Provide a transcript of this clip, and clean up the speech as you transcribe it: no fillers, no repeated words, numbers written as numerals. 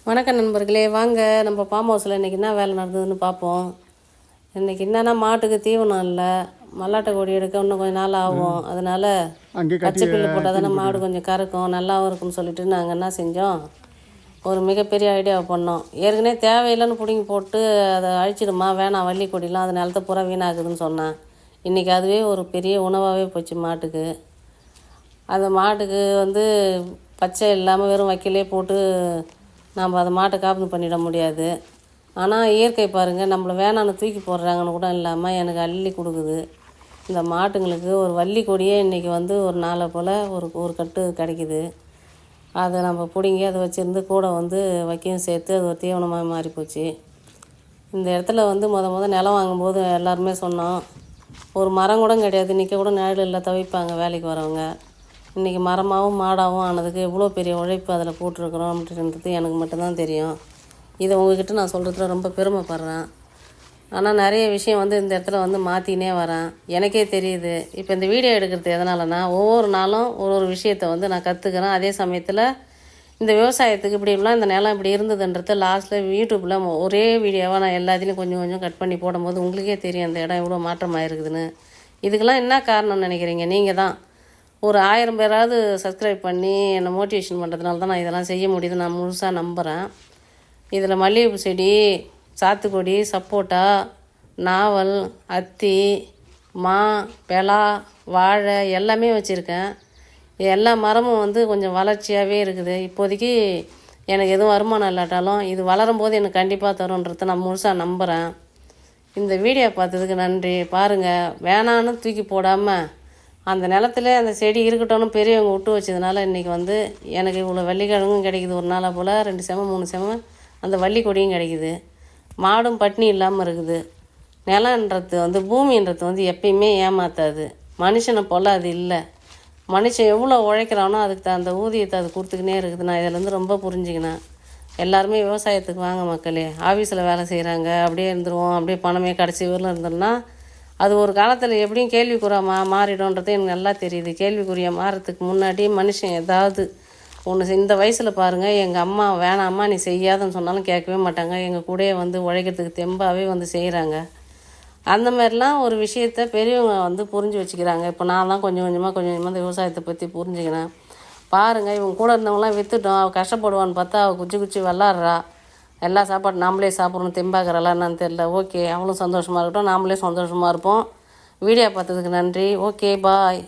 வணக்கம் நண்பர்களே, வாங்க நம்ம ஃபார்ம் ஹவுஸில் இன்றைக்கி என்ன வேலை நடந்ததுன்னு பார்ப்போம். இன்றைக்கி என்னென்னா மாட்டுக்கு தீவனம் இல்லை, மல்லாட்டை கொடி எடுக்க இன்னும் கொஞ்சம் நாள் ஆகும். அதனால் பச்சை புல்லு போட்டால் தானே மாடு கொஞ்சம் கறக்கும், நல்லாவும் இருக்குன்னு சொல்லிட்டு நாங்கள் என்ன செஞ்சோம், ஒரு மிகப்பெரிய ஐடியாவை பண்ணோம். ஏற்கனவே தேவையில்லைன்னு பிடிங்கி போட்டு அதை அழிச்சிடுமா, வேணாம் வள்ளி கொடிலாம் அது நிலத்தை பூரா வீணாக்குதுன்னு சொன்னேன். இன்றைக்கி அதுவே ஒரு பெரிய உணவாகவே போச்சு மாட்டுக்கு. அந்த மாட்டுக்கு பச்சை இல்லாமல் வெறும் வைக்கலே போட்டு நம்ம அதை மாட்டை காப்பீடு பண்ணிட முடியாது. ஆனால் இயற்கை பாருங்கள், நம்மளை வேணான்னு தூக்கி போடுறாங்கன்னு கூட இல்லாமல் எனக்கு அள்ளி கொடுக்குது. இந்த மாட்டுங்களுக்கு ஒரு வள்ளி கொடியே இன்றைக்கி ஒரு நாளை போல் ஒரு கட்டு கிடைக்கிது. அதை நம்ம பிடுங்கி அதை வச்சுருந்து கூட வைக்கையும் சேர்த்து அது ஒரு தீவனமாக மாறி போச்சு. இந்த இடத்துல முத நிலம் வாங்கும்போது எல்லாருமே சொன்னோம், ஒரு மரம் கூட கிடையாது, நிற்க கூட நிழல் இல்லை, தவிப்பாங்க வேலைக்கு வரவங்க. இன்றைக்கி மரமாகவும் மாடாகவும் ஆனதுக்கு எவ்வளோ பெரிய உழைப்பு அதில் போட்டிருக்கிறோம் அப்படின்றது எனக்கு மட்டும்தான் தெரியும். இதை உங்கள்கிட்ட நான் சொல்கிறதுல ரொம்ப பெருமைப்படுறேன். ஆனால் நிறைய விஷயம் இந்த இடத்துல மாற்றினே வரேன், எனக்கே தெரியுது. இப்போ இந்த வீடியோ எடுக்கிறது எதனாலனா, ஒவ்வொரு நாளும் ஒரு விஷயத்தை நான் கற்றுக்கிறேன். அதே சமயத்தில் இந்த விவசாயத்துக்கு இப்படிலாம் இந்த நிலம் இப்படி இருந்ததுன்றது லாஸ்ட்டில் யூடியூப்பில் ஒரே வீடியோவாக நான் எல்லாத்தையும் கொஞ்சம் கொஞ்சம் கட் பண்ணி போடும்போது உங்களுக்கே தெரியும் அந்த இடம் எவ்வளோ மாற்றமாக இருக்குதுன்னு. இதுக்கெல்லாம் என்ன காரணம்னு நினைக்கிறீங்க? நீங்கள் தான். ஒரு 1000 பேராவது சப்ஸ்கிரைப் பண்ணி என்னை மோட்டிவேஷன் பண்ணுறதுனால தான் நான் இதெல்லாம் செய்ய முடியுது, நான் முழுசாக நம்புகிறேன். இதில் மல்லிகைப்பூ செடி, சாத்துக்கொடி, சப்போட்டா, நாவல், அத்தி, மா, பெலா, வாழை எல்லாமே வச்சுருக்கேன். எல்லா மரமும் கொஞ்சம் வளர்ச்சியாகவே இருக்குது. இப்போதைக்கு எனக்கு எதுவும் வருமானம் இல்லாட்டாலும் இது வளரும் போது எனக்கு கண்டிப்பாக தருன்றதை நான் முழுசாக நம்புகிறேன். இந்த வீடியோ பார்த்ததுக்கு நன்றி. பாருங்கள், வேணான்னு தூக்கி போடாமல் அந்த நிலத்துல அந்த செடி இருக்கட்டும்னு பெரியவங்க விட்டு வச்சதுனால இன்றைக்கி எனக்கு இவ்வளோ வள்ளிக்கிழங்கும் கிடைக்கிது. ஒரு நாளாக போல் 2 செம 3 செம அந்த வள்ளி கொடியும் கிடைக்கிது. மாடும் பட்டினி இல்லாமல் இருக்குது. நிலன்றது பூமின்றது எப்பயுமே ஏமாற்றாது. மனுஷனை போல் அது இல்லை. மனுஷன் எவ்வளோ உழைக்கிறானோ அதுக்கு தகுந்த ஊதியத்தை அது கொடுத்துக்கினே இருக்குது. நான் இதிலேருந்து ரொம்ப புரிஞ்சுக்கினேன். எல்லாருமே விவசாயத்துக்கு வாங்க மக்களே. ஆஃபீஸில் வேலை செய்கிறாங்க, அப்படியே இருந்துருவோம், அப்படியே பணமே கடைசி ஊரில் இருந்தோம்னா அது ஒரு காலத்தில் எப்படியும் கேள்விக்குறியாக மாறிடும்ன்றது எனக்கு நல்லா தெரியுது. கேள்விக்குறியாக மாறத்துக்கு முன்னாடி மனுஷன் ஏதாவது ஒன்று இந்த வயசில் பாருங்கள், எங்கள் அம்மா வேணாம்மா நீ செய்யாதுன்னு சொன்னாலும் கேட்கவே மாட்டாங்க. எங்கள் கூடயே உழைக்கிறதுக்கு தெம்பாகவே செய்கிறாங்க. அந்த மாதிரிலாம் ஒரு விஷயத்த பெரியவங்க புரிஞ்சு வச்சுக்கிறாங்க. இப்போ நான் தான் கொஞ்சம் கொஞ்சமாக இந்த விவசாயத்தை பற்றி புரிஞ்சுக்கிறேன். பாருங்கள், இவங்க கூட இருந்தவங்களாம் விற்றுட்டோம், அவள் கஷ்டப்படுவான்னு பார்த்தா அவள் குச்சி விளாட்றா. எல்லா சாப்பாடு நாமளே சாப்பிட்றோம், தெம்பாக்கிறலாம் என்னன்னு தெரில. ஓகே, அவளும் சந்தோஷமாக இருக்கட்டும், நாமளே சந்தோஷமாக இருப்போம். வீடியோ பார்த்ததுக்கு நன்றி. ஓகே, பாய்.